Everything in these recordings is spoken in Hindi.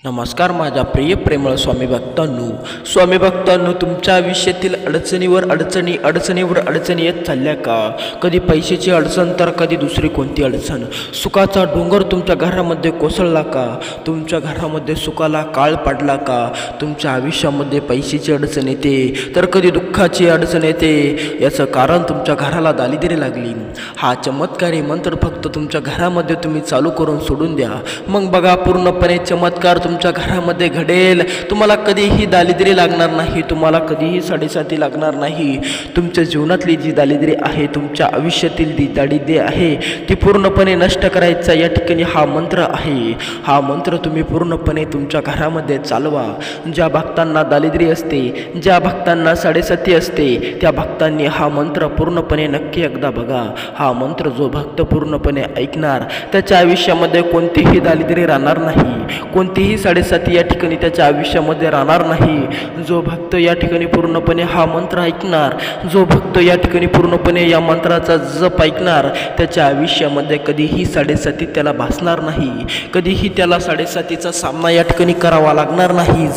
नमस्कार माझ्या प्रिय प्रेमळ स्वामी भक्तांनो तुमच्या आयुष्यातील अडचणीवर अडचणी येत चालल्या का? कधी पैशाची अडचण तर कधी दुसरी कोणती अडचण. सुखाचा डोंगर तुमच्या घरामध्ये कोसळला का? तुमच्या घरामध्ये सुखाला काळ पडला का? तुमच्या आयुष्यामध्ये पैशाची अडचण येते तर कधी दुःखाची अडचण येते. याचं कारण तुमच्या घराला दारिद्र्य लागली. हा चमत्कारी मंत्र फक्त तुमच्या घरामध्ये तुम्ही चालू करून सोडून द्या. मग बघा पूर्णपणे चमत्कार तुमच्या घरामध्ये घडेल. तुम्हाला कधीही दारिद्र्य लागणार नाही. तुम्हाला कधीही साडेसाती लागणार नाही. तुमच्या जीवनातली जी दारिद्र्य आहे, तुमच्या आयुष्यातील जी दारिद्र्य आहे ती पूर्णपणे नष्ट करायचा या ठिकाणी हा मंत्र आहे. हा मंत्र तुम्ही पूर्णपणे तुमच्या घरामध्ये चालवा. ज्या भक्तांना दारिद्र्य असते, ज्या भक्तांना साडेसाती असते, त्या भक्तांनी हा मंत्र पूर्णपणे नक्की एकदा बघा. हा मंत्र जो भक्त पूर्णपणे ऐकणार त्याच्या आयुष्यामध्ये कोणतेही दारिद्र्य राहणार नाही. कोणतीही साडेसाती या ठिकाणी त्याच्या आयुष्यामध्ये राहणार नाही. जो भक्त या ठिकाणी पूर्णपणे हा मंत्र ऐकणार, जो भक्त या ठिकाणी पूर्णपणे या मंत्राचा जप ऐकणार, त्याच्या आयुष्यामध्ये कधीही साडेसाती त्याला भासणार नाही. कधीही त्याला साडेसातीचा सामना या ठिकाणी करावा लागणार नाही.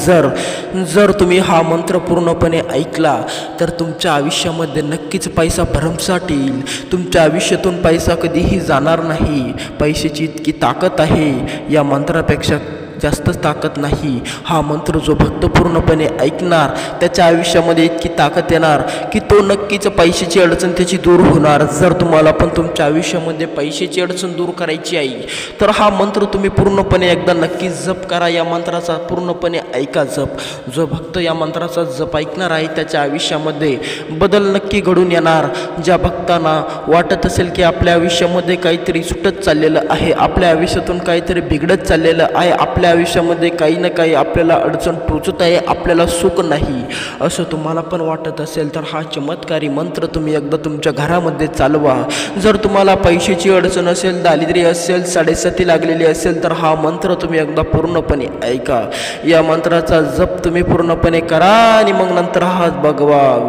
जर तुम्ही हा मंत्र पूर्णपणे ऐकला तर तुमच्या आयुष्यामध्ये नक्कीच पैसा भरमसाठ येईल. तुमच्या आयुष्यातून पैसा कधीही जाणार नाही. पैशाची इतकी ताकद आहे, या मंत्रापेक्षा जास्तच ताकद नाही. हा मंत्र जो भक्त पूर्णपणे ऐकणार त्याच्या आयुष्यामध्ये इतकी ताकद येणार की तो नक्कीच पैशाची अडचण त्याची दूर होणार. जर तुम्हाला पण तुमच्या आयुष्यामध्ये पैशाची अडचण दूर करायची आहे तर हा मंत्र तुम्ही पूर्णपणे एकदा नक्की जप करा. या मंत्राचा पूर्णपणे ऐका जप. जो भक्त या मंत्राचा जप ऐकणार आहे त्याच्या आयुष्यामध्ये बदल नक्की घडून येणार. ज्या भक्तांना वाटत असेल की आपल्या आयुष्यामध्ये काहीतरी सुटत चाललेलं आहे, आपल्या आयुष्यातून काहीतरी बिघडत चाललेलं आहे, आपल्या आयुष्यामध्ये काही ना काही आपल्याला अडचण टोचत आहे, आपल्याला सुख नाही, असं तुम्हाला पण वाटत असेल तर हा चमत्कारी मंत्र तुम्ही एकदा तुमच्या घरामध्ये चालवा. जर तुम्हाला पैशाची अडचण असेल, दारिद्र्य असेल, साडेसाती लागलेली असेल तर हा मंत्र तुम्ही एकदा पूर्णपणे ऐका. या मंत्राचा जप तुम्ही पूर्णपणे करा आणि मग नंतर हा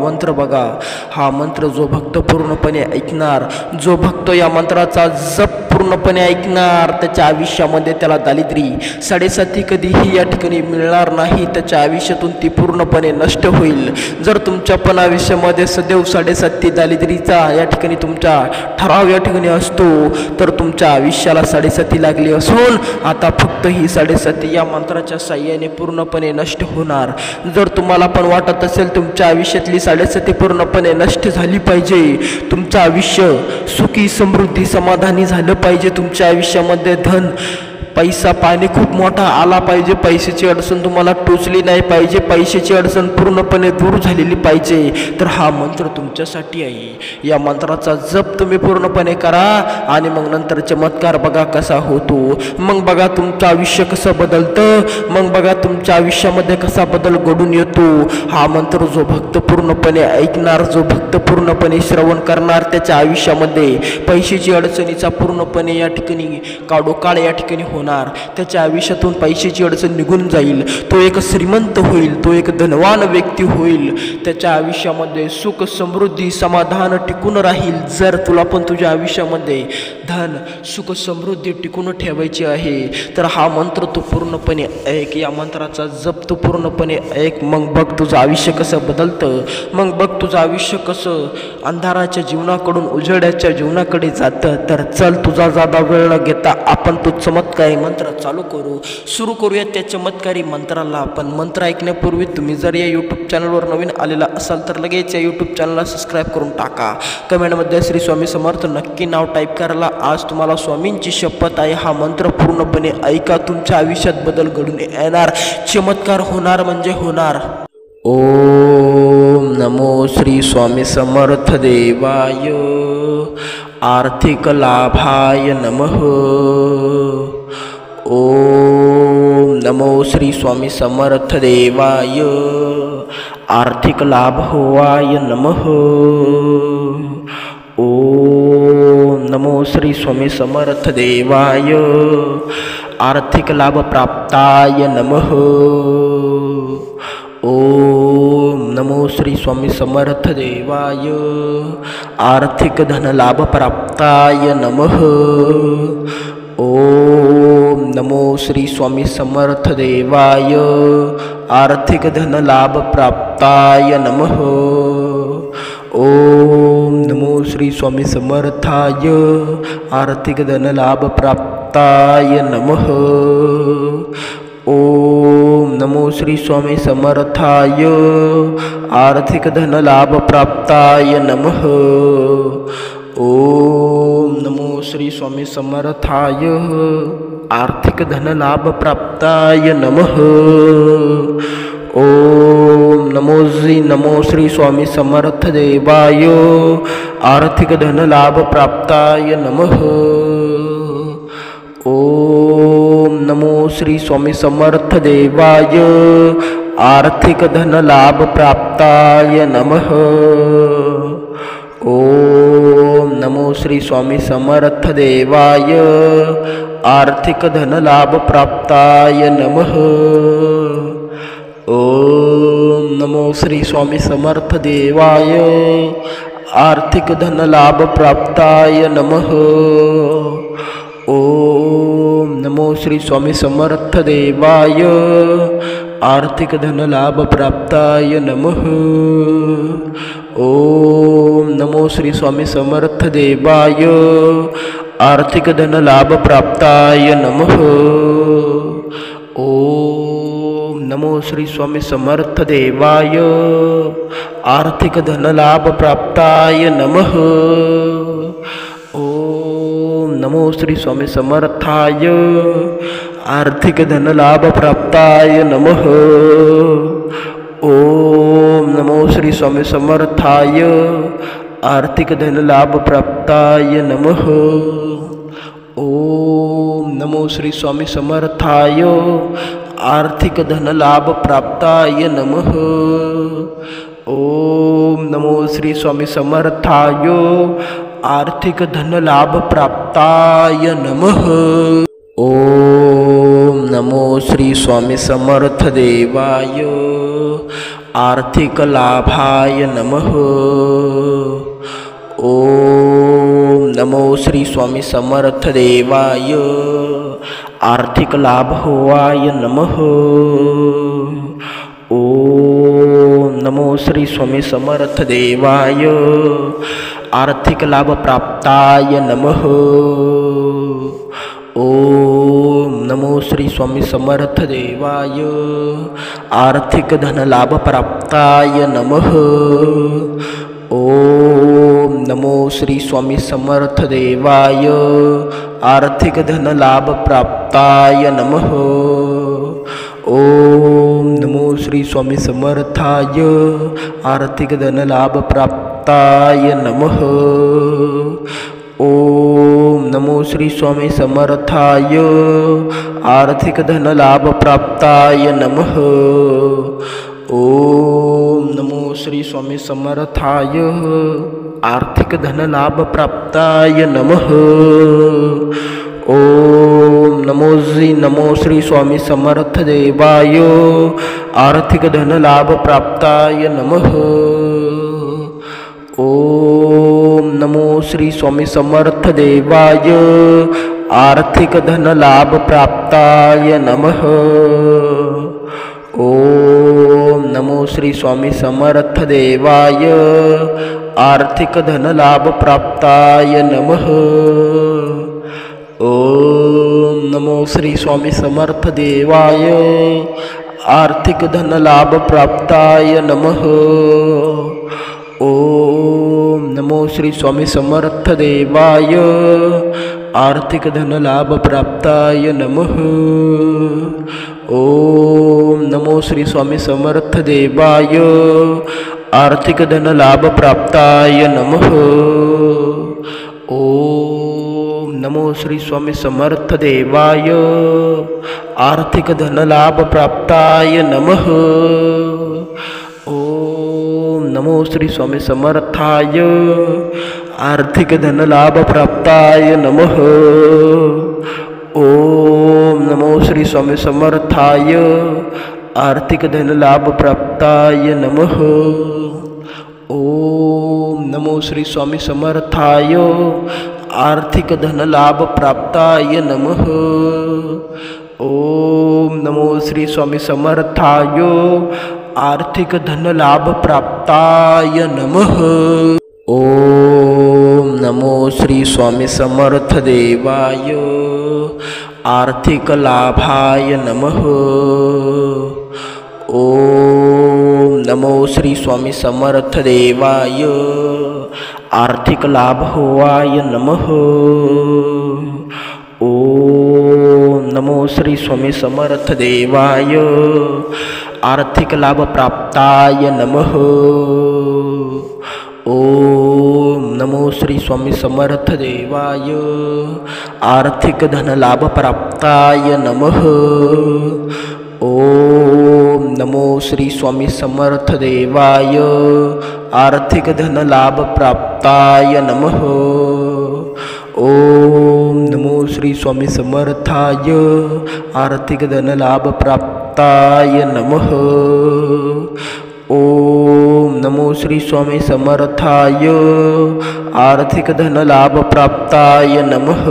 मंत्र बघा. हा मंत्र जो भक्त पूर्णपणे ऐकणार, जो भक्त या मंत्राचा जप पूर्णपणे ऐकणार त्याच्या आयुष्यामध्ये त्याला दारिद्र्य साडेसाती कधीही या ठिकाणी मिळणार नाही. त्याच्या आयुष्यातून ती पूर्णपणे नष्ट होईल. जर तुमच्या पण आयुष्यामध्ये सदैव साडेसाती दारिद्र्याचा या ठिकाणी तुमचा ठराव या ठिकाणी असतो तर तुमच्या आयुष्याला साडेसाती लागली असून आता फक्त ही साडेसाती या मंत्राच्या साह्याने पूर्णपणे नष्ट होणार. जर तुम्हाला पण वाटत असेल तुमच्या आयुष्यातली साडेसाती पूर्णपणे नष्ट झाली पाहिजे, तुमचं आयुष्य सुखी समृद्धी समाधानी झालं पाहिजे, तुमच्या आयुष्यामध्ये धन पैसा पाणी खूप मोठा आला पाहिजे, पैशाची अडचण तुम्हाला टोचली नाही पाहिजे, पैशाची अडचण पूर्णपणे दूर झालेली पाहिजे, तर हा मंत्र तुमच्यासाठी आहे. या मंत्राचा जप तुम्ही पूर्णपणे करा आणि मग नंतर चमत्कार बघा कसा होतो. मग बघा तुमचं आयुष्य कसं बदलतं, मग बघा तुमच्या आयुष्यामध्ये कसा बदल घडून येतो. हा मंत्र जो भक्त पूर्णपणे ऐकणार, जो भक्त पूर्णपणे श्रवण करणार त्याच्या आयुष्यामध्ये पैशाची अडचणीचा पूर्णपणे या ठिकाणी काळोखाळ या ठिकाणी होणार. त्याच्या आयुष्यातून पैशाची अडचण निघून जाईल. तो एक श्रीमंत होईल, तो एक धनवान व्यक्ती होईल. त्याच्या आयुष्यामध्ये सुख समृद्धी समाधान टिकून राहील. जर तुला पण तुझ्या आयुष्यामध्ये धन सुख समृद्धी टिकून ठेवायची आहे तर हा मंत्र तू पूर्णपणे ऐक. या मंत्राचा जप तू पूर्णपणे ऐक. मग बघ तुझं आयुष्य कसं बदलतं. मग बघ तुझं आयुष्य कसं अंधाराच्या जीवनाकडून उजेडाच्या जीवनाकडे जातं. तर चल तुझा जादा वेळ न घेता आपण तो चमत्कारी मंत्र सुरू करूया त्या चमत्कारी मंत्राला. पण मंत्र ऐकण्यापूर्वी तुम्ही जर या यूट्यूब चॅनलवर नवीन आलेला असाल तर लगेच या यूट्यूब चॅनलला सबस्क्राईब करून टाका. कमेंटमध्ये श्री स्वामी समर्थ नक्की नाव टाईप करायला. आज तुम्हाला स्वामींची शपथ आहे, हा मंत्र पूर्णपणे ऐका. तुमच्या आयुष्यात बदल घडून येणार, चमत्कार होणार म्हणजे होणार. ओम नमो श्री स्वामी समर्थ देवाय. आर्थिक लाभाय नमः. ओम नमो श्री स्वामी समर्थ देवाय. आर्थिक लाभ होवाय नमः. ओम नमो श्री स्वामी समर्थ देवाय. आर्थिक लाभ प्राप्ताय नमः. ओम नमो श्री स्वामी समर्थ देवाय. आर्थिक धन लाभ प्राप्ताय नमः. ओम नमो श्री स्वामी समर्थ देवाय आर्थिक धन लाभ प्राप्ताय नमः। ओम नमो श्री स्वामी समर्थाय आर्थिक धन लाभ प्राप्ताय नमः। ओम नमो श्री स्वामी समर्थाय आर्थिक धन लाभ प्राप्ताय नमः। ओम नमो श्री स्वामी समर्थाय आर्थिक धन लाभ प्राप्ताय नमः। ओम नमो श्री स्वामी समर्थ देवाय आर्थिक धन लाभ प्राप्ताय नमः। ओम नमो श्री स्वामी समर्थ देवाय आर्थिक धन लाभ प्राप्ताय नमः। ओम नमो श्री स्वामी समर्थ देवाय आर्थिक धन लाभ प्राप्ताय नमः। ओम नमो श्री स्वामी समर्थ देवाय आर्थिक धन लाभ प्राप्ताय नमः। ओम नमो श्री स्वामी समर्थ देवाय आर्थिक धन लाभ प्राप्ताय नमः। ओम नमो श्री स्वामी समर्थ देवाय आर्थिक धन लाभ प्राप्ताय नमः। ओम नमो श्री स्वामी समर्थ देवाय आर्थिक धन लाभ प्राप्ताय नमः। ओम नमो श्री स्वामी समर्थाय आर्थिक धन लाभ प्राप्ताय नमः। ओम नमो श्री स्वामी समर्थाय आर्थिक धन लाभ प्राप्ताय नमः। ओम नमो श्री स्वामी समर्थाय आर्थिक धन लाभ प्राप्ताय नमः। ओम नमो श्री स्वामी समर्थाय आर्थिक धन लाभ प्राप्ताय नमः। ओम नमो श्री स्वामी समर्थ देवाय आर्थिक लाभाय नमः। ओम नमो श्री स्वामी समर्थ देवाय आर्थिक लाभ होवाय नमः। ओम नमो श्री स्वामी समर्थ देवाय आर्थिक लाभ प्राप्ताय नमः। ओम नमो श्री स्वामी समर्थ देवाय आर्थिक धन लाभ प्राप्ताय नमः। ओम नमो श्री स्वामी समर्थ देवाय आर्थिक धन लाभ प्राप्ताय नमः। ओम नमो श्री स्वामी समर्थाय आर्थिक धन लाभ प्राप्ताय नमः। ओम नमो श्री स्वामी समर्थाय आर्थिक धन लाभ प्राप्ताय नमः। ओम नमो श्री स्वामी समर्थाय आर्थिक धन लाभ प्राप्ताय नमः। ओम नमो श्री स्वामी समर्थ देवाय आर्थिक धन लाभ प्राप्ताय नमः। ओम नमो श्री स्वामी समर्थ देवाय आर्थिक धन लाभ प्राप्ताय नमः। ओम नमो श्री स्वामी समर्थ देवाय आर्थिक धन लाभ प्राप्ताय नमः। ओम नमो श्री स्वामी समर्थ देवाय आर्थिक धन लाभ प्राप्ताय नमः। ओम नमो श्री स्वामी समर्थ देवाय आर्थिक धन लाभ प्राप्ताय नमः। ओम नमो श्री स्वामी समर्थ देवाय आर्थिक धन लाभ प्राप्ताय नमः। ओम नमो श्री स्वामी समर्थ देवाय आर्थिक धन लाभ प्राप्ताय नमः। ओम नमो श्री स्वामी समर्थाय आर्थिक धन लाभ प्राप्ताय नमः। ओम नमो श्री स्वामी समर्थाय आर्थिक धन लाभ प्राप्ताय नमः। ओम नमो श्री स्वामी समर्थाय आर्थिक धन लाभ प्राप्ताय नमः। ओम नमो श्री स्वामी समर्थाय आर्थिक धन लाभ प्राप्ताय नमः। ओम नमो श्री स्वामी समर्थ देवाय आर्थिक लाभाय नमः। ओम नमो श्री स्वामी समर्थ देवाय आर्थिक लाभ होवाय नमः। ओम नमो श्री स्वामी समर्थ देवाय आर्थिक लाभ प्राप्ताय नमः। ओम नमो श्री स्वामी समर्थ देवाय आर्थिक धन लाभ प्राप्ताय नमः। ओम नमो श्री स्वामी समर्थ देवाय आर्थिक धन लाभ प्राप्ताय नमः। ओम नमो श्री स्वामी समर्थाय आर्थिक धन लाभ प्राप्ताय नमः। ओम नमो श्री स्वामी समर्थाय आर्थिक धन लाभ प्राप्ताय नमः।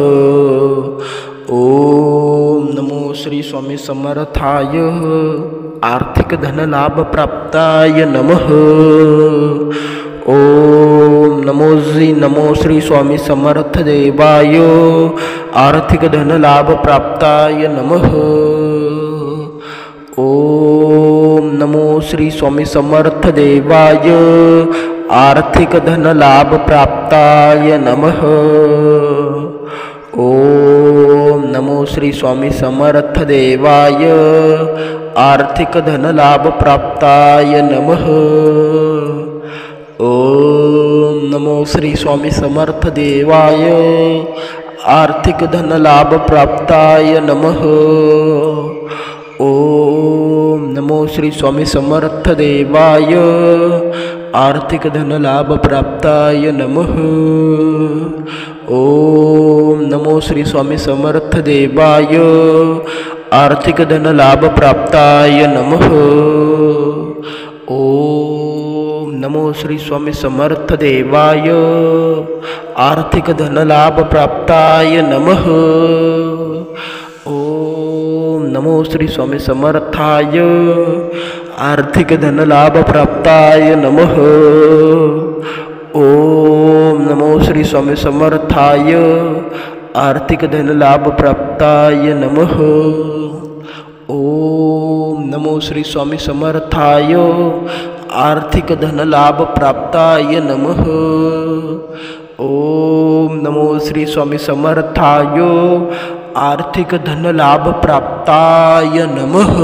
ओम नमो श्री स्वामी समर्थाय आर्थिक धन लाभ प्राप्ताय नमः। ओम नमो श्री स्वामी समर्थ देवाय आर्थिक धन लाभ प्राप्ताय नमः। ओम नमो श्री स्वामी समर्थ देवाय आर्थिक धन लाभ प्राप्ताय नमः। ओम नमो श्री स्वामी समर्थ देवाय आर्थिक धन लाभ प्राप्ताय नमः। ओम नमो श्री स्वामी समर्थ देवाय आर्थिक धन लाभ प्राप्ताय नमः। ओम नमो श्री स्वामी समर्थ देवाय आर्थिक धन लाभ प्राप्ताय नमः। ओम नमो श्री स्वामी समर्थ देवाय आर्थिक धन लाभ प्राप्ताय नमः। ओम नमो श्री स्वामी समर्थ देवाय आर्थिक धन लाभ प्राप्ताय नमः। ओम नमो श्री स्वामी समर्थाय आर्थिक धन लाभ प्राप्ताय नमः। ओम नमो श्री स्वामी समर्थाय आर्थिक धन लाभ प्राप्ताय नमः। ओम नमो श्री स्वामी समर्थाय आर्थिक धन लाभ प्राप्ताय नमः। ओम नमो श्री स्वामी समर्थाय आर्थिक धन लाभ प्राप्ताय नमः।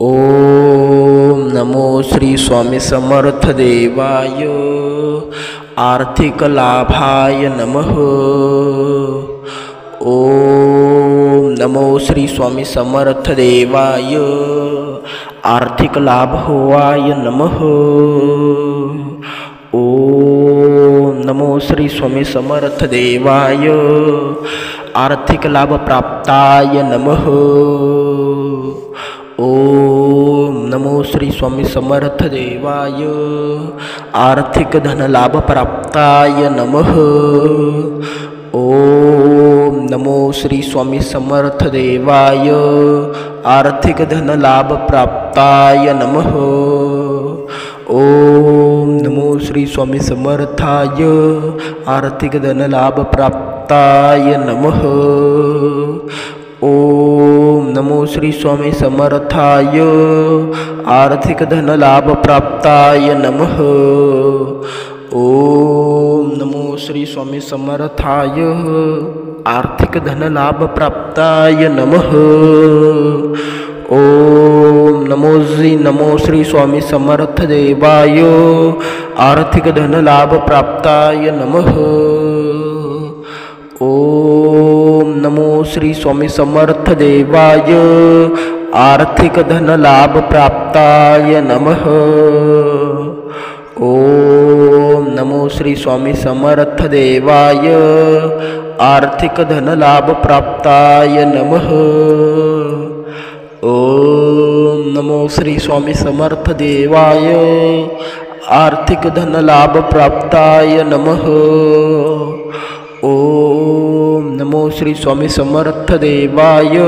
ओम नमो श्री स्वामी समर्थ देवाय आर्थिक लाभाय नमः। ओम नमो श्री स्वामी समर्थ देवाय आर्थिक लाभ होवाय नमः। ओम नमो श्री स्वामी समर्थ देवाय आर्थिक लाभ प्राप्ताय नमः। ओम नमो श्री स्वामी समर्थ देवाय आर्थिक धन लाभ प्राप्ताय नमः। ओम नमो श्री स्वामी समर्थ देवाय आर्थिक धन लाभ प्राप्ताय नमः। ओम नमो श्री स्वामी समर्थाय आर्थिक धन लाभ प्राप्ताय नमः। ओम नमो श्री स्वामी समर्थाय आर्थिक धन लाभ प्राप्ताय नमः। ओम नमो श्री स्वामी समर्थाय आर्थिक धन लाभ प्राप्ताय नमः। ओम नमो श्री स्वामी समर्थ देवाय आर्थिक धन लाभ प्राप्ताय नमः। ओम नमो श्री स्वामी समर्थ देवाय आर्थिक धन लाभ प्राप्ताय नमः। ओम नमो श्री स्वामी समर्थ देवाय आर्थिक धन लाभ प्राप्ताय नमः। ओम नमो श्री स्वामी समर्थ देवाय आर्थिक धन लाभ प्राप्ताय नमः। ओम नमो श्री स्वामी समर्थ देवाय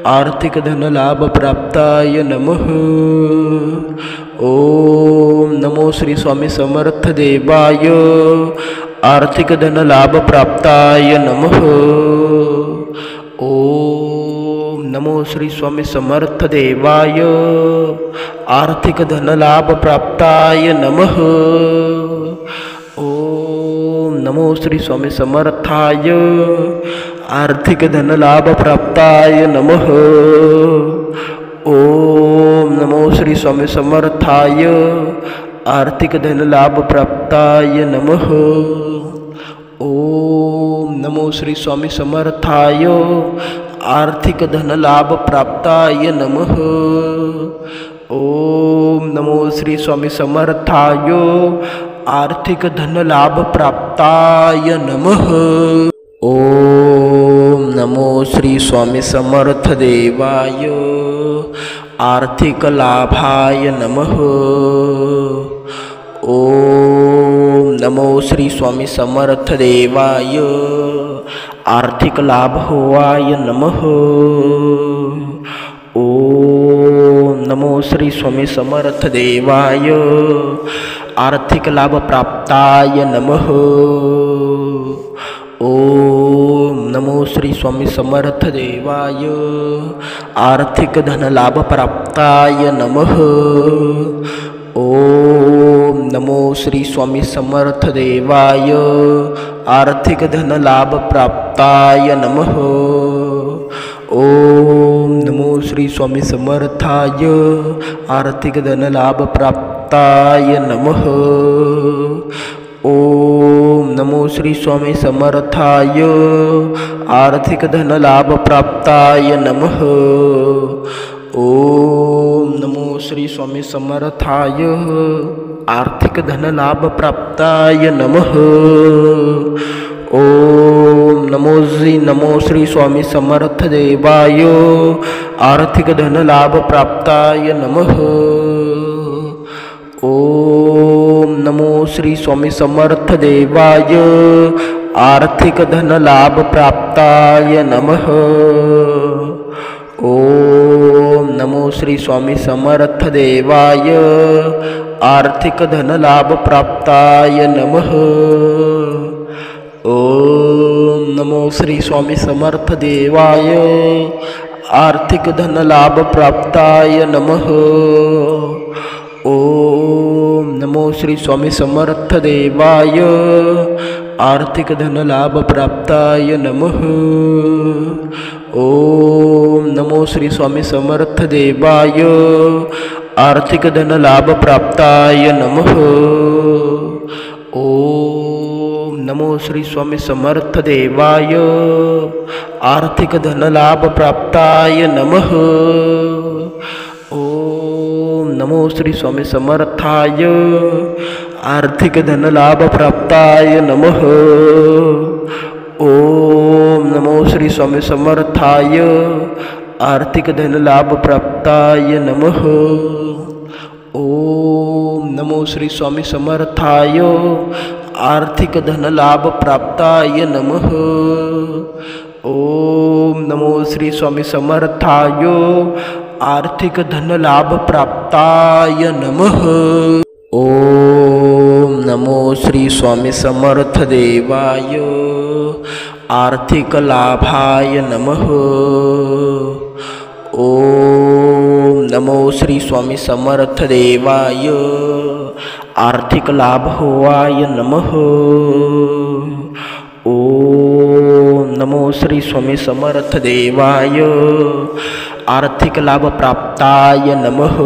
आर्थिक धन लाभ प्राप्ताय नमः। ओम नमो श्री स्वामी समर्थ देवाय आर्थिक धन लाभ प्राप्ताय नमः। ओम नमो श्री स्वामी समर्थ देवाय आर्थिक धन लाभ प्राप्ताय नमः। ओम नमो श्री स्वामी समर्थाय आर्थिक धन लाभ प्राप्ताय नमः। ओम नमो श्री स्वामी समर्थाय आर्थिक धन लाभ प्राप्ताय नमः। ओम नमो श्री स्वामी समर्थाय आर्थिक धन लाभ प्राप्ताय नमः। ओम नमो श्री स्वामी समर्थाय आर्थिक धन लाभ प्राप्ताय नमः। ओम नमो श्री स्वामी समर्थ देवाय आर्थिक लाभाय नमः। ओम नमो श्री स्वामी समर्थ देवाय आर्थिक लाभ होवाय नमः। ओम नमो श्री स्वामी समर्थ देवाय आर्थिक लाभ प्राप्ताय नमः। ओम नमो श्री स्वामी समर्थ देवाय आर्थिक धन लाभ प्राप्ताय नमः। ओम नमो श्री स्वामी समर्थ देवाय आर्थिक धन लाभ प्राप्ताय नमः। ओम नमो श्री स्वामी समर्थाय आर्थिक धन लाभ प्राप्ताय नमः। ओम नमो श्री स्वामी समर्थाय आर्थिक धन लाभ प्राप्ताय नमः। ओम नमो श्री स्वामी समर्थाय आर्थिक धन लाभ प्राप्ताय नमः। ओम नमो श्री स्वामी समर्थ देवाय आर्थिक धन लाभ प्राप्ताय नमः। ओम नमो श्री स्वामी समर्थ देवाय आर्थिक धन लाभ प्राप्ताय नमः। ओम नमो श्री स्वामी समर्थ देवाय आर्थिक धन लाभ प्राप्ताय नमः। ओम नमो श्री स्वामी समर्थ देवाय आर्थिक धन लाभ प्राप्ताय नमः। ओम नमो श्री स्वामी समर्थ देवाय आर्थिक धन लाभ प्राप्ताय नमः। ओम नमो श्री स्वामी समर्थ देवाय आर्थिक धन लाभ प्राप्ताय नमः। ओम नमो श्री स्वामी समर्थ देवाय आर्थिक धन लाभ प्राप्ताय नमः। ओम नमो श्री स्वामी समर्थाय आर्थिक धन लाभ प्राप्ताय नमः। ओम नमो श्री स्वामी समर्थाय आर्थिक धन लाभ प्राप्ताय नमः। ओम नमो श्री स्वामी समर्थाय आर्थिक धन लाभ प्राप्ताय नमः। ओम नमो श्री स्वामी समर्थाय आर्थिक धन लाभ प्राप्ताय नमः। ओम नमो श्री स्वामी समर्थ देवाय आर्थिक लाभाय नमः। ओम नमो श्री स्वामी समर्थ देवाय आर्थिक लाभ होवाय नमः। ओम नमो श्री स्वामी समर्थ देवाय आर्थिक लाभ प्राप्ताय नमः।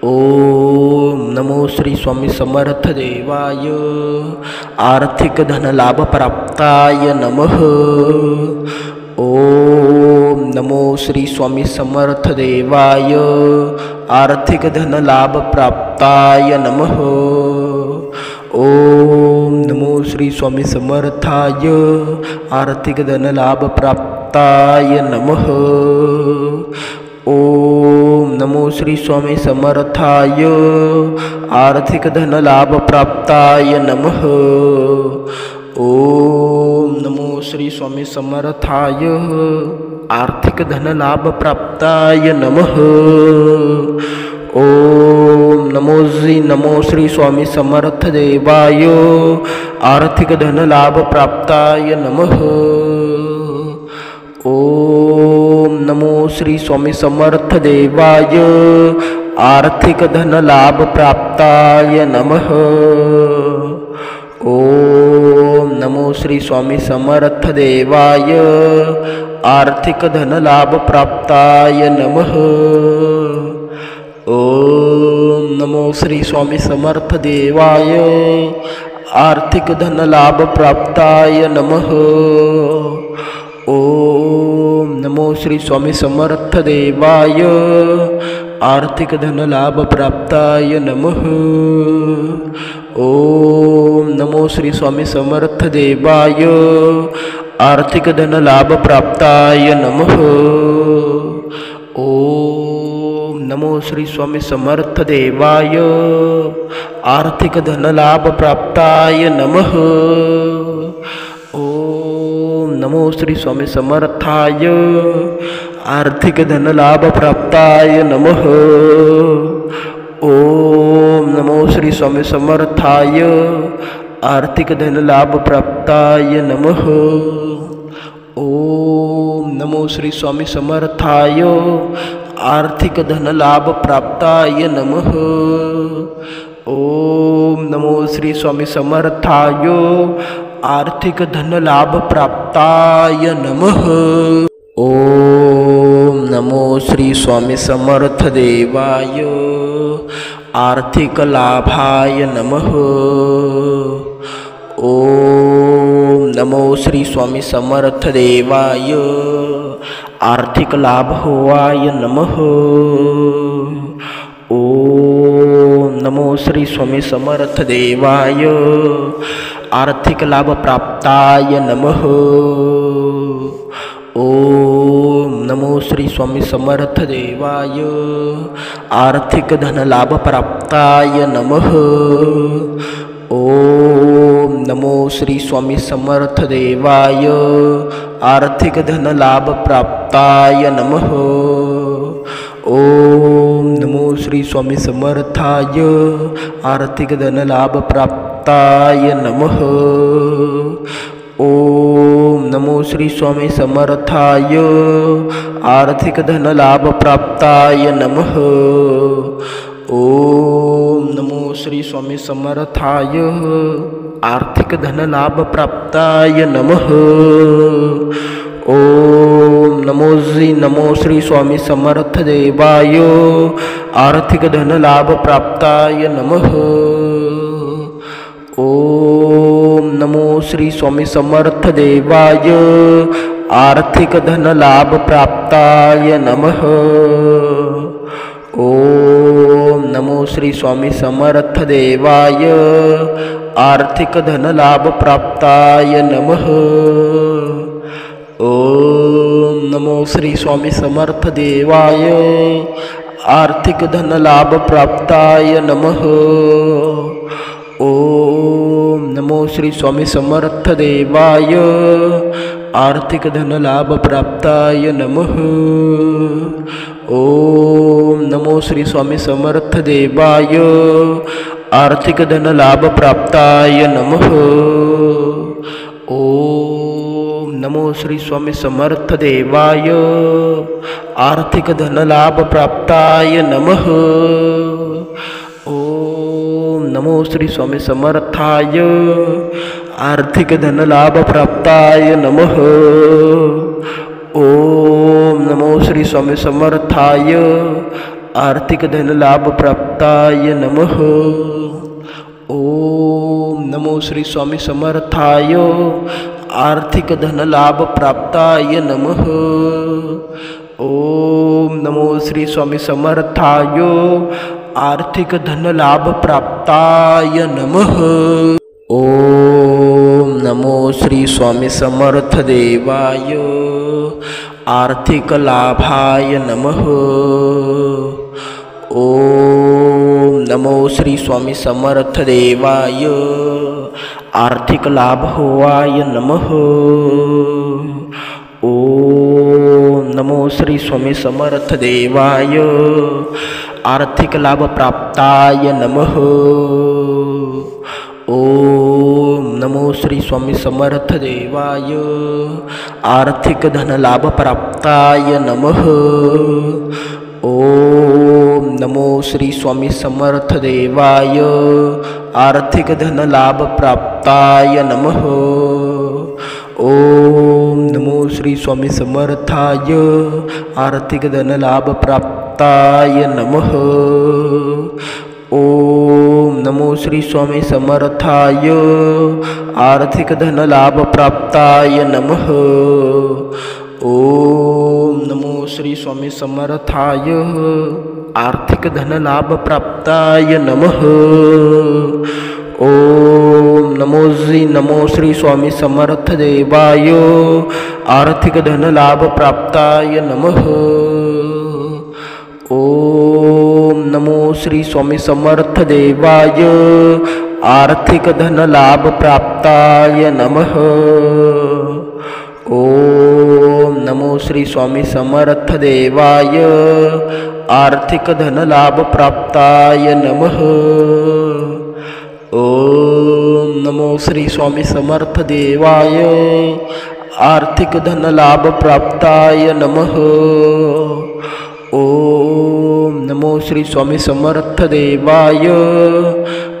ओम नमो श्री स्वामी समर्थ देवाय आर्थिक धन लाभ प्राप्ताय नमः। ओम नमो श्री स्वामी समर्थ देवाय आर्थिक धन लाभ प्राप्ताय नमः। ओम नमो श्री स्वामी समर्थाय आर्थिक धन लाभ प्राप्ताय नमः। ओम नमो श्री स्वामी समर्थाय आर्थिक धन लाभ प्राप्ताय नमः। ओम श्री स्वामी समर्थाय आर्थिक धनलाभ प्राप्ताय नमः। ओम नमो श्री स्वामी समर्थ देवाय आर्थिक धनलाभ प्राप्ताय नमः। ओम नमो श्री स्वामी समर्थ देवाय आर्थिक धनलाभ प्राप्ताय नमः। ओम नमो श्री स्वामी समर्थ देवाय आर्थिक धनलाभ प्राप्ताय नमः। ओम नमो श्री स्वामी समर्थ देवाय आर्थिक धनलाभ प्राप्ताय नमः। ओम नमो श्री स्वामी समर्थ देवाय आर्थिक धनलाभ प्राप्ताय नमः। ओम नमो श्री स्वामी समर्थ देवाय आर्थिक धनलाभ प्राप्ताय नमः। ओम नमो श्री स्वामी समर्थ देवाय आर्थिक धनलाभ प्राप्ताय नमः। ओम नमो श्री स्वामी समर्थाय आर्थिक धनलाभ प्राप्ताय नमः। ओम नमो श्री स्वामी समर्थाय आर्थिक धनलाभ प्राप्ताय नमः। ओम नमो श्री स्वामी समर्थाय आर्थिक धनलाभ प्राप्ताय नमः। ओम नमो श्री स्वामी समर्थाय आर्थिक धनलाभ प्राप्ताय नमः। ओम नमो श्री स्वामी समर्थ देवाय आर्थिक लाभाय नमः। ओम नमो श्री स्वामी समर्थ देवाय आर्थिक लाभ होवाय नमः। ओम नमो श्री स्वामी समर्थ देवाय आर्थिक लाभ प्राप्ताय नमः। ओम नमो श्री स्वामी समर्थ देवाय आर्थिक धनलाभ प्राप्ताय नमः। ओम नमो श्री स्वामी समर्थ देवाय आर्थिक धनलाभ प्राप्ताय नमः। ओम नमो श्री स्वामी समर्थाय आर्थिक धनलाभ प्राप्ताय नमः। ओम नमो श्री स्वामी समर्थाय आर्थिक धनलाभ प्राप्ताय नमः। ओम नमो श्री स्वामी समर्थाय आर्थिक धनलाभ प्राप्ताय नमः। ओम नमो श्री स्वामी समर्थ देवाय आर्थिक धनलाभ प्राप्ताय नमः। ओम नमो श्री स्वामी समर्थ देवाय आर्थिक धनलाभ प्राप्ताय नमः। ओम नमो श्री स्वामी समर्थ देवाय आर्थिक धनलाभ प्राप्ताय नमः। ओम नमो श्री स्वामी समर्थ देवाय आर्थिक धनलाभ प्राप्ताय नमः। ओम नमो श्री स्वामी समर्थ देवाय आर्थिक धनलाभ प्राप्ताय नमः। ओम नमो श्री स्वामी समर्थ देवाय आर्थिक धनलाभ प्राप्ताय नमः। ओम नमो श्री स्वामी समर्थ देवाय आर्थिक धनलाभ प्राप्ताय नमः। ओम नमो श्री स्वामी समर्थाय आर्थिक धनलाभ प्राप्ताय नमः। ओम नमो श्री स्वामी समर्थाय आर्थिक धनलाभ प्राप्ताय नमः। ओम नमो श्री स्वामी समर्थाय आर्थिक धनलाभ प्राप्ताय नमः। ओम नमो श्री स्वामी समर्थाय आर्थिक धनलाभ प्राप्ताय नमः। ओम नमो श्री स्वामी समर्थ देवाय आर्थिक लाभाय नमः। ओम नमो श्री स्वामी समर्थ देवाय आर्थिक लाभ होवाय नमः। ओम नमो श्री स्वामी समर्थ देवाय। आर्थिक लाभ प्राप्ताय नमः। ओम नमो श्री स्वामी समर्थ देवाय। आर्थिक धन लाभ प्राप्ताय नमः। ओम नमो श्री स्वामी समर्थ देवाय। आर्थिक धन लाभ प्राप्ताय नमः। ओम नमो श्री स्वामी समर्थाय। आर्थिक धन लाभ प्राप्ताय नमः। ओम नमो श्री स्वामी समर्थाय। आर्थिक धन लाभ प्राप्ताय नमः। ओम नमो श्री स्वामी समर्थाय। आर्थिक धन लाभ प्राप्ताय नमः। ओम नमो श्री स्वामी समर्थ देवाय। आर्थिक धन लाभ प्राप्ताय नमः। ओम नमो श्री स्वामी समर्थ देवाय। आर्थिक धन लाभ प्राप्ताय नमः। ओम नमो श्री स्वामी समर्थ देवाय। आर्थिक धन लाभ प्राप्ताय नमः। ओम नमो श्री स्वामी समर्थ देवाय। आर्थिक धन लाभ प्राप्ताय नमः। ओम नमो श्री स्वामी समर्थ देवाय।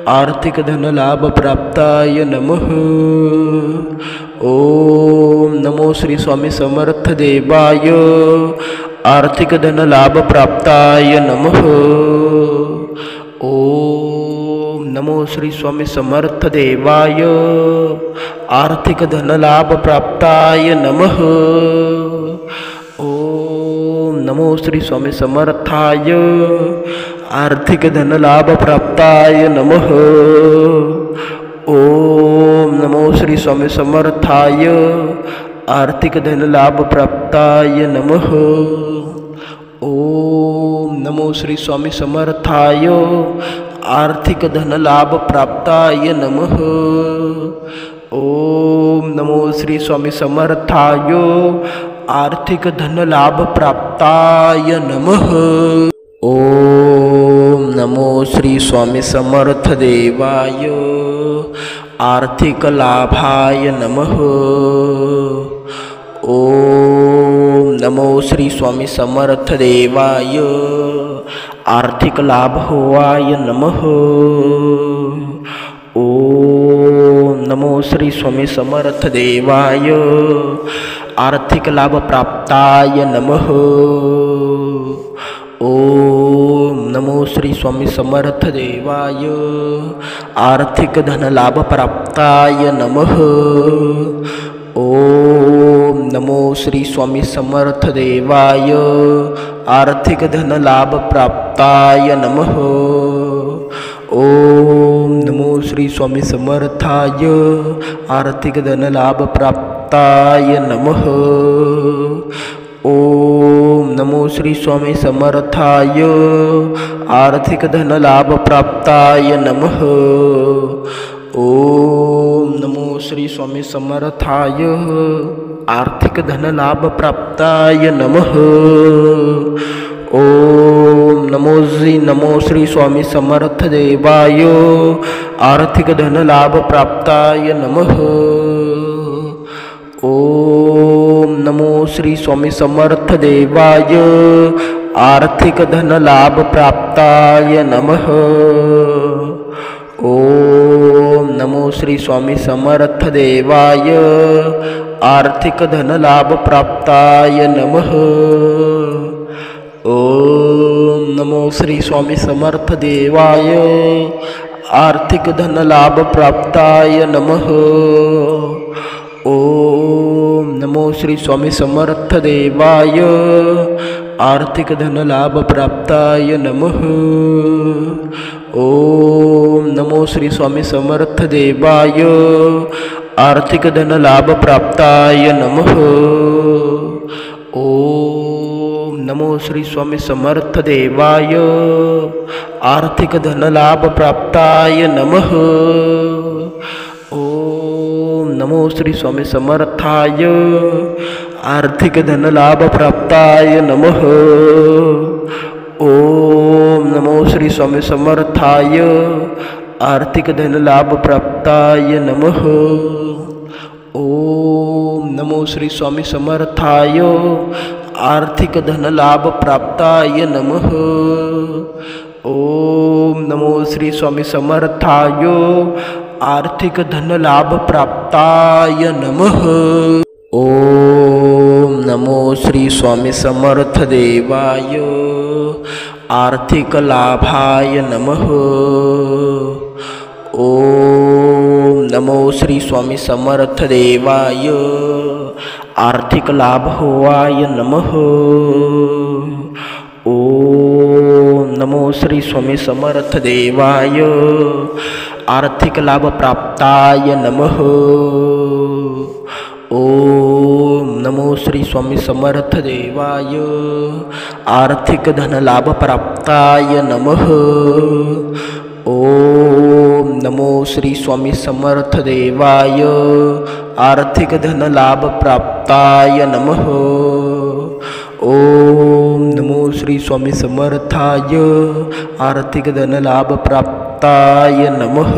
आर्थिक धन लाभ प्राप्ताय नमः। ओम नमो श्री स्वामी समर्थ देवाय। आर्थिक धन लाभ प्राप्ताय नमः। ओम नमो श्री स्वामी समर्थ देवाय। आर्थिक धन लाभ प्राप्ताय नमः। ओम नमो श्री स्वामी समर्थाय। आर्थिक धन लाभ प्राप्ताय नमः। ओम नमो श्री स्वामी समर्थाय। आर्थिक धन लाभ प्राप्ताय नमः। ओम नमो श्री स्वामी समर्थाय। आर्थिक धन लाभ प्राप्ताय नमः। ओम नमो श्री स्वामी समर्थाय। आर्थिक धन लाभ प्राप्ताय नमः। ओम नमो श्री स्वामी समर्थ देवाय। आर्थिक लाभाय नमः। ओम नमो श्री स्वामी समर्थ देवाय। आर्थिक लाभ होवाय नमः। ओम नमो श्री स्वामी समर्थ देवाय। आर्थिक लाभ प्राप्ताय नमः। ओम नमो श्री स्वामी समर्थ देवाय। आर्थिक धन लाभ प्राप्ताय नमः। ओम नमो श्री स्वामी समर्थ देवाय। आर्थिक धन लाभ प्राप्ताय नमः। ओम नमो श्री स्वामी समर्थाय। आर्थिक धन लाभ प्राप्ताय नमः। ओम नमो श्री स्वामी समर्थाय। आर्थिक धन लाभ प्राप्ताय नमः। ओम नमो श्री स्वामी समर्थाय। आर्थिक धन लाभ प्राप्ताय नमः। ओम नमो श्री स्वामी समर्थ देवाय। आर्थिक धन लाभ प्राप्ताय नमः। ओम नमो श्री स्वामी समर्थ देवाय। आर्थिक धन लाभ प्राप्ताय नमः। ओम नमो श्री स्वामी समर्थ देवाय। आर्थिक धन लाभ प्राप्ताय नमः। ओम नमो श्री स्वामी समर्थ देवाय। आर्थिक धन लाभ प्राप्ताय नमः। ओम नमो श्री स्वामी समर्थ देवाय। आर्थिक धन लाभ प्राप्ताय नमः। ओम नमो श्री स्वामी समर्थ देवाय। आर्थिक धन लाभ प्राप्ताय नमः। ओम नमो श्री स्वामी समर्थ देवाय। आर्थिक धन लाभ प्राप्ताय नमः। ओम नमो श्री स्वामी समर्थाय आर्थिक धनलाभ प्राप्ताय नमः। ओम नमो श्री स्वामी समर्थाय आर्थिक धनलाभ प्राप्ताय नमः। ओम नमो श्री स्वामी समर्थाय आर्थिक धनलाभ प्राप्ताय नमः। ओम नमो श्री स्वामी समर्थाय आर्थिक धनलाभ प्राप्ताय नमः। ओम नमो श्री स्वामी समर्थ देवाय आर्थिक लाभाय नमः। ओम नमो श्री स्वामी समर्थ देवाय आर्थिक लाभ होवाय नमः। ओम नमो श्री स्वामी समर्थ देवाय आर्थिक लाभ प्राप्ताय नमः। ओम नमो श्री स्वामी समर्थ देवाय आर्थिक धनलाभ प्राप्ताय नमः। ओम नमो श्री स्वामी समर्थ देवाय आर्थिक धनलाभ प्राप्ताय नमः। ओम नमो श्री स्वामी समर्थाय आर्थिक धनलाभ प्राप्ताय नमः।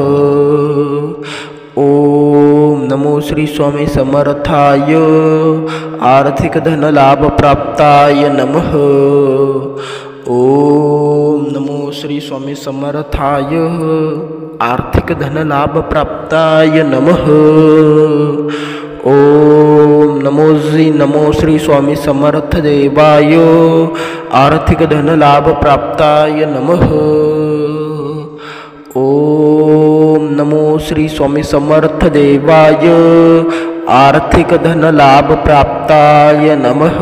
ओम नमो श्री स्वामी समर्थाय आर्थिक धनलाभ प्राप्ताय नमः। ओम नमो श्री स्वामी समर्थाय आर्थिक धनलाभ प्राप्ताय नमः। ओम नमो श्री स्वामी समर्थ देवाय आर्थिक धनलाभ प्राप्ताय नमः। ओम नमो श्री स्वामी समर्थ देवाय आर्थिक धनलाभ प्राप्ताय नमः।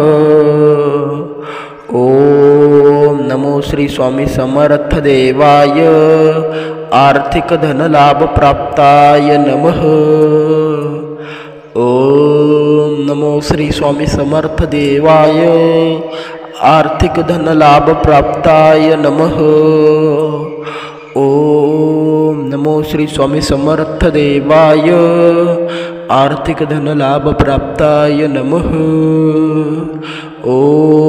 ओम नमो श्री स्वामी समर्थ देवाय आर्थिक धनलाभ प्राप्ताय नमः। ओम नमो श्री स्वामी समर्थ देवाय आर्थिक धनलाभ प्राप्ताय नमः। ओम नमो श्री स्वामी समर्थ देवाय आर्थिक धनलाभ प्राप्ताय नमः। ओम